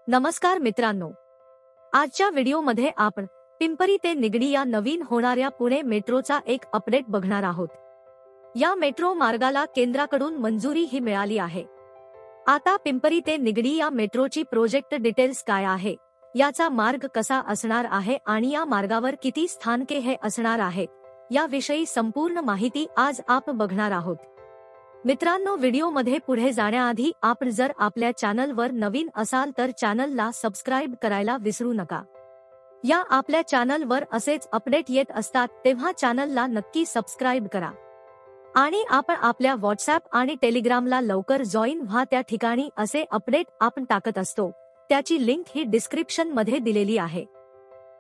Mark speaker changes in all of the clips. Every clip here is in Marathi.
Speaker 1: नमस्कार मित्रांनो, आजच्या व्हिडिओमध्ये आपण पिंपरी ते निगडी या नवीन होणाऱ्या पुणे मेट्रोचा एक अपडेट बघणार आहोत। या मेट्रो मार्गाला केंद्राकडून मंजुरी ही मिळाली आहे। आता पिंपरी ते निगडी या मेट्रोची प्रोजेक्ट डिटेल्स काय आहे, याचा मार्ग कसा असणार आहे आणि या मार्गावर किती स्थानके हे असणार आहेत, याविषयी संपूर्ण माहिती आज आपण बघणार आहोत। मित्रांनो, व्हिडिओमध्ये पुढे जाण्याआधी आपण जर आपल्या चॅनलवर नवीन असाल तर चॅनलला सबस्क्राइब करायला विसरू नका। या आपल्या चॅनलवर असेच अपडेट येत असतात, तेव्हा चॅनलला नक्की सबस्क्राइब करा आणि आपण आपल्या व्हॉट्सअप आणि टेलिग्रामला लवकर जॉईन व्हा। त्या ठिकाणी असे अपडेट आपण टाकत असतो, त्याची लिंक ही डिस्क्रिप्शन मध्ये दिलेली आहे।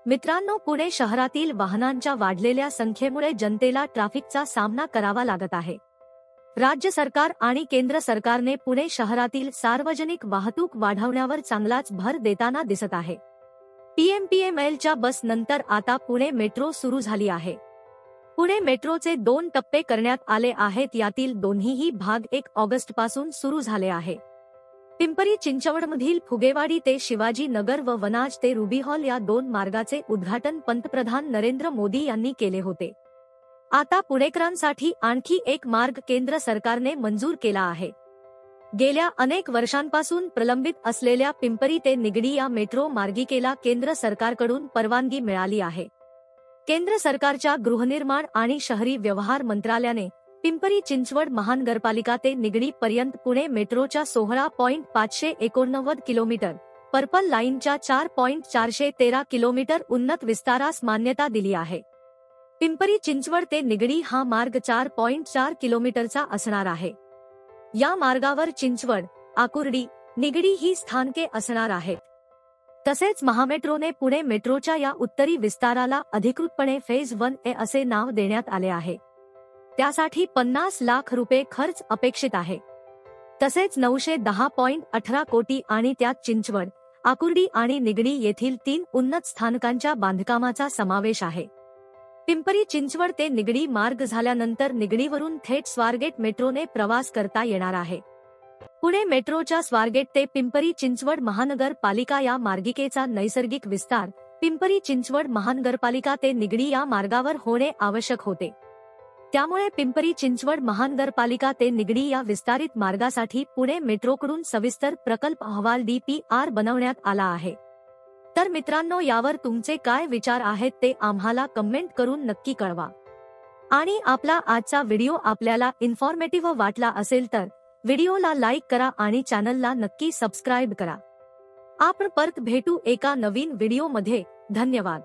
Speaker 1: मित्रांनो, पुणे शहरातील वाहनांच्या वाढलेल्या संख्येमुळे जनतेला ट्रॅफिकचा सामना करावा लागत आहे। राज्य सरकार आणि केंद्र सरकारने पुणे शहरातील सार्वजनिक वाहतूक वाढवण्यावर चांगलाच भर देताना दिसत आहे। PMPML बस नंतर आता पुणे मेट्रो सुरू झाली आहे। पुणे मेट्रोचे 2 टप्पे करण्यात आले आहेत, यातील दोन्हीही भाग 1 ऑगस्ट पासून सुरू झाले आहे। पिंपरी चिंचवडमधील फुगेवाडी ते शिवाजी नगर व वनाज ते रुबी हॉल या 2 मार्गाचे उद्घाटन पंतप्रधान नरेंद्र मोदी यांनी केले होते। आता पुणेकरांसाठी आणखी एक मार्ग केंद्र सरकारने मंजूर केला आहे। गेल्या अनेक वर्षांपासून प्रलंबित असलेल्या पिंपरी ते निगडी या मेट्रो मार्गिकेला केंद्र सरकारकडून परवानगी मिळाली आहे। केंद्र सरकारच्या गृहनिर्माण आणि शहरी व्यवहार मंत्रालयाने पिंपरी चिंचवड महानगरपालिका ते निगडी पर्यंत पुणे मेट्रोच्या 16.589 किलोमीटर, पर्पल लाईनच्या 4.413 किलोमीटर उन्नत विस्तारास मान्यता दिली आहे। पिंपरी चिंचवड ते निगडी हा मार्ग 4.4 किलोमीटरचा असणार आहे। या मार्गावर चिंचवड, आकुर्डी, निगडी ही स्थानके असणार आहेत। तसेच महामेट्रोने पुणे मेट्रोच्या या उत्तरी विस्ताराला अधिकृतपणे फेज 1A असे नाव देण्यात आले आहे। त्यासाठी 50 लाख रुपये खर्च अपेक्षित आहे। तसेच 910.18 कोटी आणि त्यात चिंचवड, आकुर्डी आणि निगडी येथील 3 उन्नत स्थानकांच्या बांधकामाचा समावेश आहे। पिंपरी चिंचवड ते निगडी मार्ग झाल्यानंतर निगडीवरून थेट स्वारगेट मेट्रोने प्रवास करता येणार आहे। पुणे मेट्रोच्या स्वारगेट ते पिंपरी चिंचवड महानगरपालिका या मार्गिकेचा नैसर्गिक विस्तार पिंपरी चिंचवड महानगरपालिका ते निगडी या मार्गावर होणे आवश्यक होते। त्यामुळे पिंपरी चिंचवड महानगरपालिका ते निगडी या विस्तारित मार्गासाठी पुणे मेट्रोकडून सविस्तर प्रकल्प अहवाल DPR बनवण्यात आला आहे। तर मित्रांनो, यावर तुमचे काय विचार आहेत ते आम्हाला कमेंट करून नक्की कळवा। आणि आपला आजचा व्हिडिओ आपल्याला इन्फॉर्मेटिव्ह वाटला असेल तर व्हिडिओला लाईक करा आणि चॅनलला नक्की सबस्क्राइब करा। आपण परत भेटू एका नवीन व्हिडिओमध्ये। धन्यवाद।